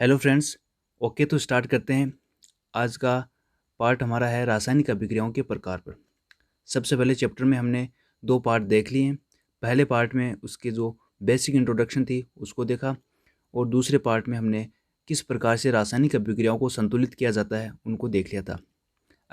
Hello friends. Okay, तो start करते हैं। आज का पार्ट हमारा है रासायनिक अभिक्रियाओं के प्रकार पर। सबसे पहले चैप्टर में हमने दो पार्ट देख लिए हैं। पहले पार्ट में उसके जो बेसिक इंट्रोडक्शन थी उसको देखा, और दूसरे पार्ट में हमने किस प्रकार से रासायनिक अभिक्रियाओं को संतुलित किया जाता है उनको देख लिया था।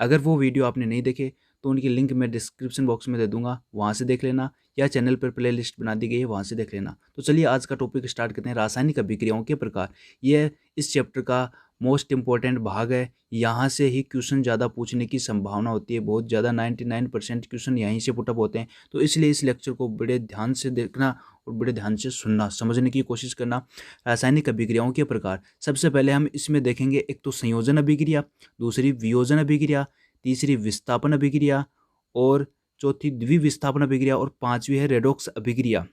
अगर वो वीडियो आपने नहीं देखे तो उनकी लिंक मैं डिस्क्रिप्शन बॉक्स में दे दूंगा, वहाँ से देख लेना, या चैनल पर प्ले लिस्ट बना दी गई है वहाँ से देख लेना। तो चलिए आज का टॉपिक स्टार्ट करते हैं, रासायनिक अभिक्रियाओं के प्रकार। ये इस चैप्टर का मोस्ट इंपॉर्टेंट भाग है। यहाँ से ही क्वेश्चन ज़्यादा पूछने की संभावना होती है, बहुत ज़्यादा 99% क्वेश्चन यहीं से पुटअप होते हैं। तो इसलिए इस लेक्चर को बड़े ध्यान से देखना और बड़े ध्यान से सुनना, समझने की कोशिश करना। रासायनिक अभिक्रियाओं के प्रकार, सबसे पहले हम इसमें देखेंगे एक तो संयोजन अभिक्रिया, दूसरी वियोजन अभिक्रिया, तीसरी विस्थापन अभिक्रिया, और चौथी द्विविस्थापन अभिक्रिया, और पांचवी है रेडॉक्स अभिक्रिया।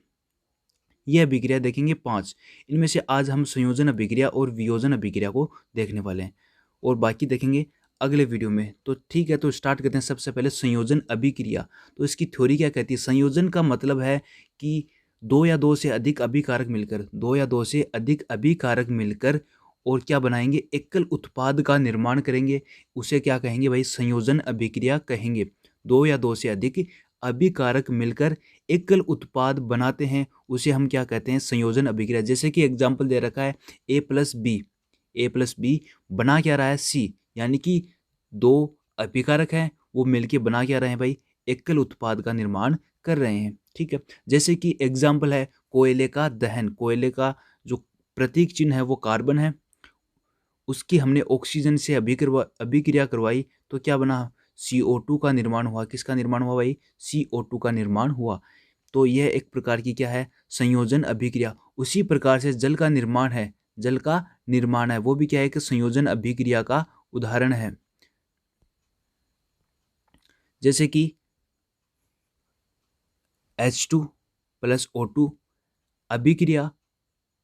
यह अभिक्रिया देखेंगे पांच। इनमें से आज हम संयोजन अभिक्रिया और वियोजन अभिक्रिया को देखने वाले हैं, और बाकी देखेंगे अगले वीडियो में। तो ठीक है, तो स्टार्ट करते हैं। सबसे पहले संयोजन अभिक्रिया। तो इसकी थ्योरी क्या कहती है? संयोजन का मतलब है कि दो या दो से अधिक अभिकारक मिलकर, दो या दो से अधिक अभिकारक मिलकर और क्या बनाएंगे? एकल उत्पाद का निर्माण करेंगे। उसे क्या कहेंगे भाई? संयोजन अभिक्रिया कहेंगे। दो या दो से अधिक अभिकारक मिलकर एकल उत्पाद बनाते हैं, उसे हम क्या कहते हैं? संयोजन अभिक्रिया। जैसे कि एग्जाम्पल दे रखा है A+B। A+B बना क्या रहा है? C। यानी कि दो अभिकारक हैं, वो मिलके बना क्या रहे हैं भाई? एकल उत्पाद का निर्माण कर रहे हैं। ठीक है, जैसे कि एग्जाम्पल है कोयले का दहन। कोयले का जो प्रतीक चिन्ह है वो कार्बन है, उसकी हमने ऑक्सीजन से अभिक्रिया करवाई तो क्या बना? CO2 का निर्माण हुआ। किसका निर्माण हुआ भाई? CO2 का निर्माण हुआ। तो यह एक प्रकार की क्या है? संयोजन अभिक्रिया। उसी प्रकार से जल का निर्माण है, जल का निर्माण है वो भी क्या है? कि संयोजन अभिक्रिया का उदाहरण है। जैसे कि H2 + O2 अभिक्रिया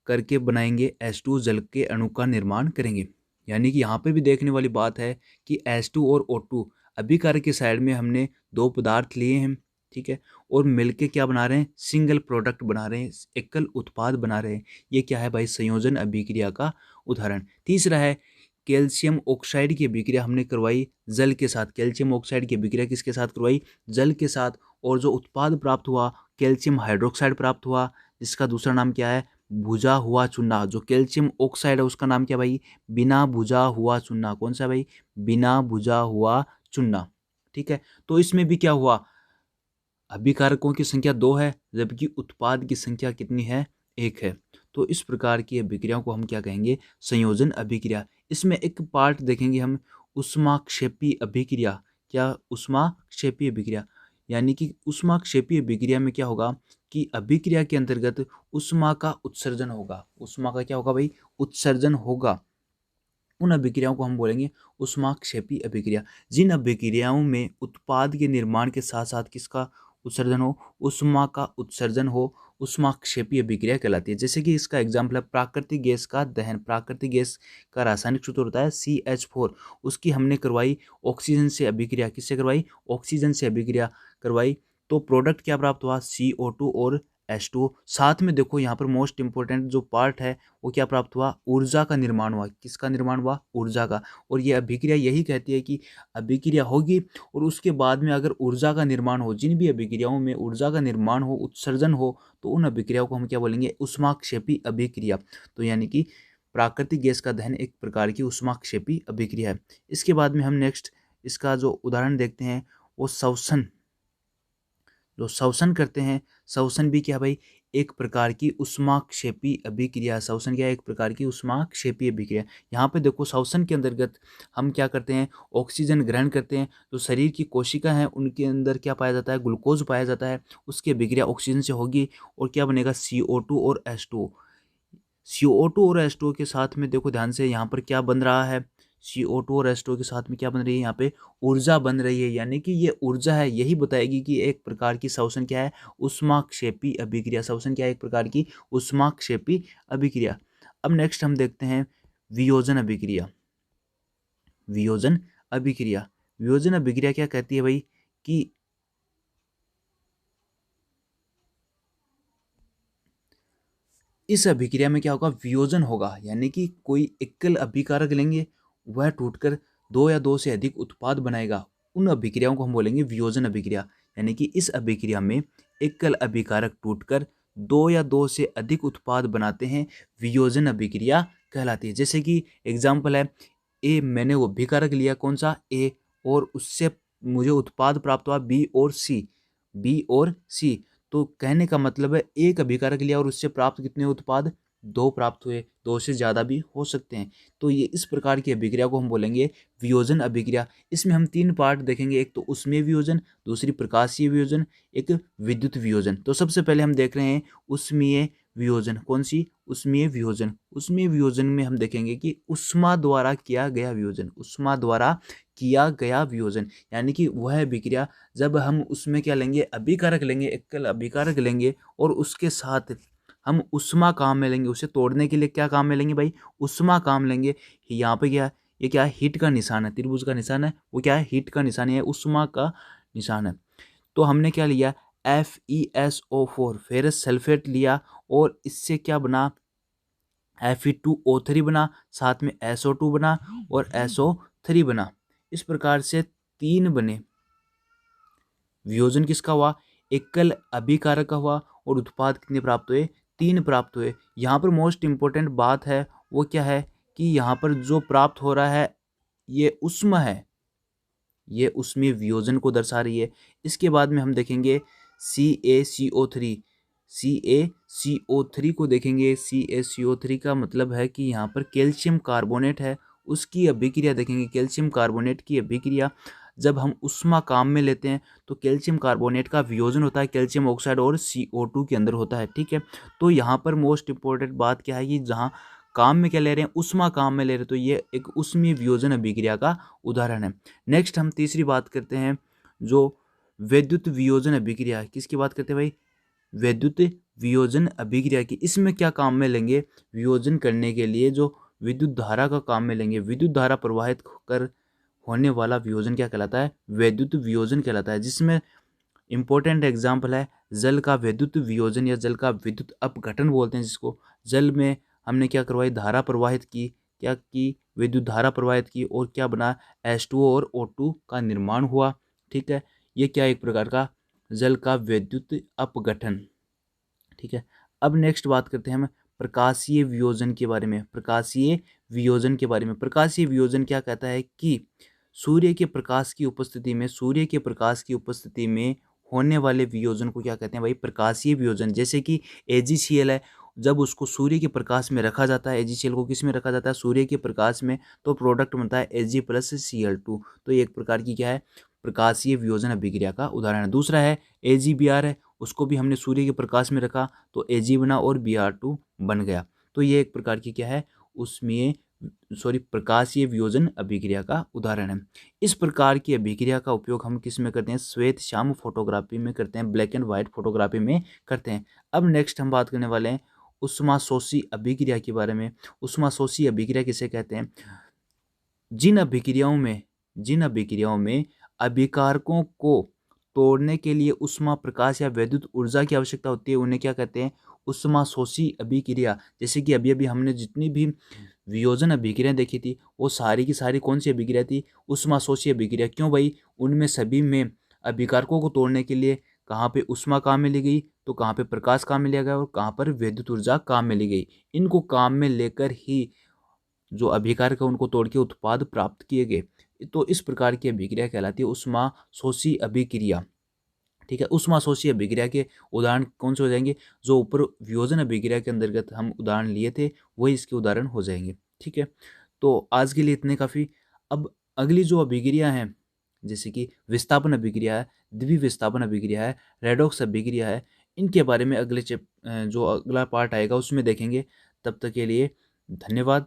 करके बनाएंगे H2, जल के अणु का निर्माण करेंगे। यानी कि यहाँ पे भी देखने वाली बात है कि H2 और O2 अभिकारक के साइड में हमने दो पदार्थ लिए हैं, ठीक है, और मिलके क्या बना रहे हैं? सिंगल प्रोडक्ट बना रहे हैं, एकल उत्पाद बना रहे हैं। ये क्या है भाई? संयोजन अभिक्रिया का उदाहरण। तीसरा है कैल्शियम ऑक्साइड की अभिक्रिया हमने करवाई जल के साथ। कैल्शियम ऑक्साइड की अभिक्रिया किसके साथ करवाई? जल के साथ। और जो उत्पाद प्राप्त हुआ, कैल्शियम हाइड्रोक्साइड प्राप्त हुआ, जिसका दूसरा नाम क्या है? भुजा हुआ चूना। जो कैल्शियम ऑक्साइड है उसका नाम क्या भाई? बिना भुजा हुआ चूना। कौन सा भाई? बिना भुजा हुआ चूना। ठीक है, तो इसमें भी क्या हुआ? अभिकारकों की संख्या दो है, जबकि उत्पाद की संख्या कितनी है? एक है। तो इस प्रकार की अभिक्रियाओं को हम क्या कहेंगे? संयोजन अभिक्रिया। इसमें एक पार्ट देखेंगे हम, ऊष्माक्षेपी अभिक्रिया। क्या? ऊष्माक्षेपी अभिक्रिया। यानी कि ऊष्माक्षेपी अभिक्रिया में क्या होगा कि अभिक्रिया के अंतर्गत ऊष्मा का उत्सर्जन होगा। ऊष्मा का क्या होगा भाई? उत्सर्जन होगा। उन अभिक्रियाओं को हम बोलेंगे ऊष्माक्षेपी अभिक्रिया। जिन अभिक्रियाओं में उत्पाद के निर्माण के साथ साथ किसका उत्सर्जन हो? ऊष्मा का उत्सर्जन हो, ऊष्माक्षेपी अभिक्रिया कहलाती है। जैसे कि इसका एग्जाम्पल है प्राकृतिक गैस का दहन। प्राकृतिक गैस का रासायनिक सूत्र होता है CH4। उसकी हमने करवाई ऑक्सीजन से अभिक्रिया। किससे करवाई? ऑक्सीजन से अभिक्रिया करवाई। तो प्रोडक्ट क्या प्राप्त हुआ? CO2 और H2। साथ में देखो यहाँ पर मोस्ट इंपॉर्टेंट जो पार्ट है वो क्या प्राप्त हुआ? ऊर्जा का निर्माण हुआ। किसका निर्माण हुआ? ऊर्जा का। और ये अभिक्रिया यही कहती है कि अभिक्रिया होगी और उसके बाद में अगर ऊर्जा का निर्माण हो, जिन भी अभिक्रियाओं में ऊर्जा का निर्माण हो, उत्सर्जन हो, तो उन अभिक्रियाओं को हम क्या बोलेंगे? ऊष्माक्षेपी अभिक्रिया। तो यानी कि प्राकृतिक गैस का दहन एक प्रकार की ऊष्माक्षेपी अभिक्रिया है। इसके बाद में हम नेक्स्ट इसका जो उदाहरण देखते हैं वो श्वसन। जो श्वसन करते हैं, श्वसन भी क्या भाई? एक प्रकार की ऊष्माक्षेपी अभिक्रिया। श्वसन क्या है? एक प्रकार की ऊष्माक्षेपी अभिक्रिया। यहाँ पे देखो श्वसन के अंतर्गत हम क्या करते हैं? ऑक्सीजन ग्रहण करते हैं। जो शरीर की कोशिका हैं उनके अंदर क्या पाया जाता है? ग्लूकोज पाया जाता है। उसकी अभिक्रिया ऑक्सीजन से होगी और क्या बनेगा? CO2 और H2। CO2 और H2 के साथ में देखो ध्यान से, यहाँ पर क्या बन रहा है? CO2 और H2 के साथ में क्या बन रही है? यहाँ पे ऊर्जा बन रही है। यानी कि ये ऊर्जा है, यही बताएगी कि एक प्रकार की श्वसन क्या है? ऊष्माक्षेपी अभिक्रिया। श्वसन क्या है? एक प्रकार की ऊष्माक्षेपी अभिक्रिया। अब नेक्स्ट हम देखते हैं वियोजन अभिक्रिया। वियोजन अभिक्रिया। वियोजन अभिक्रिया क्या कहती है भाई? कि इस अभिक्रिया में क्या होगा, वियोजन होगा, यानी कि कोई एकल अभिकारक लेंगे, वह टूटकर दो या दो से अधिक उत्पाद बनाएगा। उन अभिक्रियाओं को हम बोलेंगे वियोजन अभिक्रिया। यानी कि इस अभिक्रिया में एकल अभिकारक टूटकर दो या दो से अधिक उत्पाद बनाते हैं, वियोजन अभिक्रिया कहलाती है। जैसे कि एग्जाम्पल है, ए, मैंने वो अभिकारक लिया कौन सा, ए, और उससे मुझे उत्पाद प्राप्त हुआ बी और सी, बी और सी। तो कहने का मतलब है एक अभिकारक लिया और उससे प्राप्त कितने उत्पाद, दो प्राप्त हुए, दो से ज़्यादा भी हो सकते हैं। तो ये इस प्रकार की अभिक्रिया को हम बोलेंगे वियोजन अभिक्रिया। इसमें हम तीन पार्ट देखेंगे, एक तो उष्मीय वियोजन, दूसरी प्रकाशीय वियोजन, एक विद्युत वियोजन। तो सबसे पहले हम देख रहे हैं उष्मीय वियोजन। कौन सी, उष्मीय वियोजन। उष्मीय वियोजन में हम देखेंगे कि उष्मा द्वारा किया गया वियोजन, उष्मा द्वारा किया गया वियोजन, यानी कि वह अभिक्रिया जब हम उसमें क्या लेंगे, अभिकारक लेंगे, एकल अभिकारक लेंगे और उसके साथ हम उष्मा काम में लेंगे, उसे तोड़ने के लिए क्या काम में लेंगे भाई, उष्मा काम लेंगे। यहाँ पे क्या, ये क्या है, हीट का निशान है, त्रिभुज का निशान है, वो क्या है, हीट का निशान है, उष्मा का निशान है। तो हमने क्या लिया, FeSO4 फेरस सल्फेट लिया और इससे क्या बना, Fe2O3 बना, साथ में SO2 बना और SO3 बना। इस प्रकार से तीन बने। वियोजन किसका हुआ, एकल अभिकारक का हुआ और उत्पाद कितने प्राप्त हुए, तीन प्राप्त हुए। यहाँ पर मोस्ट इंपॉर्टेंट बात है वो क्या है कि यहाँ पर जो प्राप्त हो रहा है ये उष्मा है, ये उष्मीय वियोजन को दर्शा रही है। इसके बाद में हम देखेंगे CaCO3, CaCO3 को देखेंगे। CaCO3 का मतलब है कि यहाँ पर कैल्शियम कार्बोनेट है, उसकी अभिक्रिया देखेंगे। कैल्शियम कार्बोनेट की अभिक्रिया जब हम उष्मा काम में लेते हैं तो कैल्शियम कार्बोनेट का वियोजन होता है कैल्शियम ऑक्साइड और CO2 के अंदर होता है, ठीक है। तो यहाँ पर मोस्ट इंपॉर्टेंट बात क्या है कि जहाँ काम में क्या ले रहे हैं, उष्मा काम में ले रहे हैं, तो ये एक उष्मीय वियोजन अभिक्रिया का उदाहरण है। नेक्स्ट हम तीसरी बात करते हैं जो वैद्युत वियोजन अभिक्रिया है। किसकी बात करते हैं भाई, वैद्युत वियोजन अभिक्रिया की। इसमें क्या काम में लेंगे, वियोजन करने के लिए जो विद्युत धारा का काम में लेंगे। विद्युत धारा प्रवाहित कर होने वाला वियोजन क्या कहलाता है, वैद्युत वियोजन कहलाता है। जिसमें इंपॉर्टेंट एग्जाम्पल है जल का वैद्युत वियोजन या जल का विद्युत अपघटन बोलते हैं जिसको। जल में हमने क्या करवाई, धारा प्रवाहित की, क्या की, विद्युत धारा प्रवाहित की और क्या बना, H2O और O2 का निर्माण हुआ, ठीक है। ये क्या, एक प्रकार का जल का वैद्युत अपघटन, ठीक है। अब नेक्स्ट बात करते हैं हम प्रकाशीय वियोजन के बारे में। प्रकाशीय वियोजन के बारे में, प्रकाशीय वियोजन क्या कहता है कि सूर्य के प्रकाश की उपस्थिति में, सूर्य के प्रकाश की उपस्थिति में होने वाले वियोजन को क्या कहते हैं भाई, प्रकाशीय वियोजन। जैसे कि AgCl है, जब उसको सूर्य के प्रकाश में रखा जाता है, AgCl को किस में रखा जाता है, सूर्य के प्रकाश में, तो प्रोडक्ट बनता है Ag+Cl2। तो ये एक प्रकार की क्या है, प्रकाशीय वियोजन अभिक्रिया का उदाहरण है। दूसरा है AgBr है, उसको भी हमने सूर्य के प्रकाश में रखा तो Ag बना और Br2 बन गया। तो ये एक प्रकार की क्या है, उसमें प्रकाशीय वियोजन अभिक्रिया का उदाहरण है। इस प्रकार की अभिक्रिया का उपयोग हम किस में करते हैं, श्वेत श्याम फोटोग्राफी में करते हैं, ब्लैक एंड व्हाइट फोटोग्राफी में करते हैं। अब नेक्स्ट हम बात करने वाले हैं उष्माशोषी अभिक्रिया के बारे में। उष्माशोषी अभिक्रिया किसे कहते हैं, जिन अभिक्रियाओं में अभिकारकों को तोड़ने के लिए उष्मा प्रकाश या विद्युत ऊर्जा की आवश्यकता होती है उन्हें क्या कहते हैं, उष्माशोषी अभिक्रिया। जैसे कि अभी अभी हमने जितनी भी वियोजन अभिक्रिया देखी थी वो सारी की सारी कौन सी अभिक्रिया थी, उष्माशोषी अभिक्रिया। क्यों भाई, उनमें सभी में अभिकारकों को तोड़ने के लिए कहाँ पे उष्मा काम में ली गई, तो कहाँ पे प्रकाश काम में लिया गया और कहाँ पर विद्युत ऊर्जा काम में ली गई। इनको काम में लेकर ही जो अभिकारक है उनको तोड़ के उत्पाद प्राप्त किए गए। तो इस प्रकार की अभिक्रिया कहलाती है उष्माशोषी अभिक्रिया, ठीक है। उष्माशोषी अभिक्रिया के उदाहरण कौन से हो जाएंगे, जो ऊपर वियोजन अभिक्रिया के अंतर्गत हम उदाहरण लिए थे वही इसके उदाहरण हो जाएंगे, ठीक है। तो आज के लिए इतने काफ़ी। अब अगली जो अभिक्रिया है जैसे कि विस्थापन अभिक्रिया है, द्विविस्थापन अभिक्रिया है, रेडॉक्स अभिक्रिया है, इनके बारे में जो अगला पार्ट आएगा उसमें देखेंगे। तब तक के लिए धन्यवाद।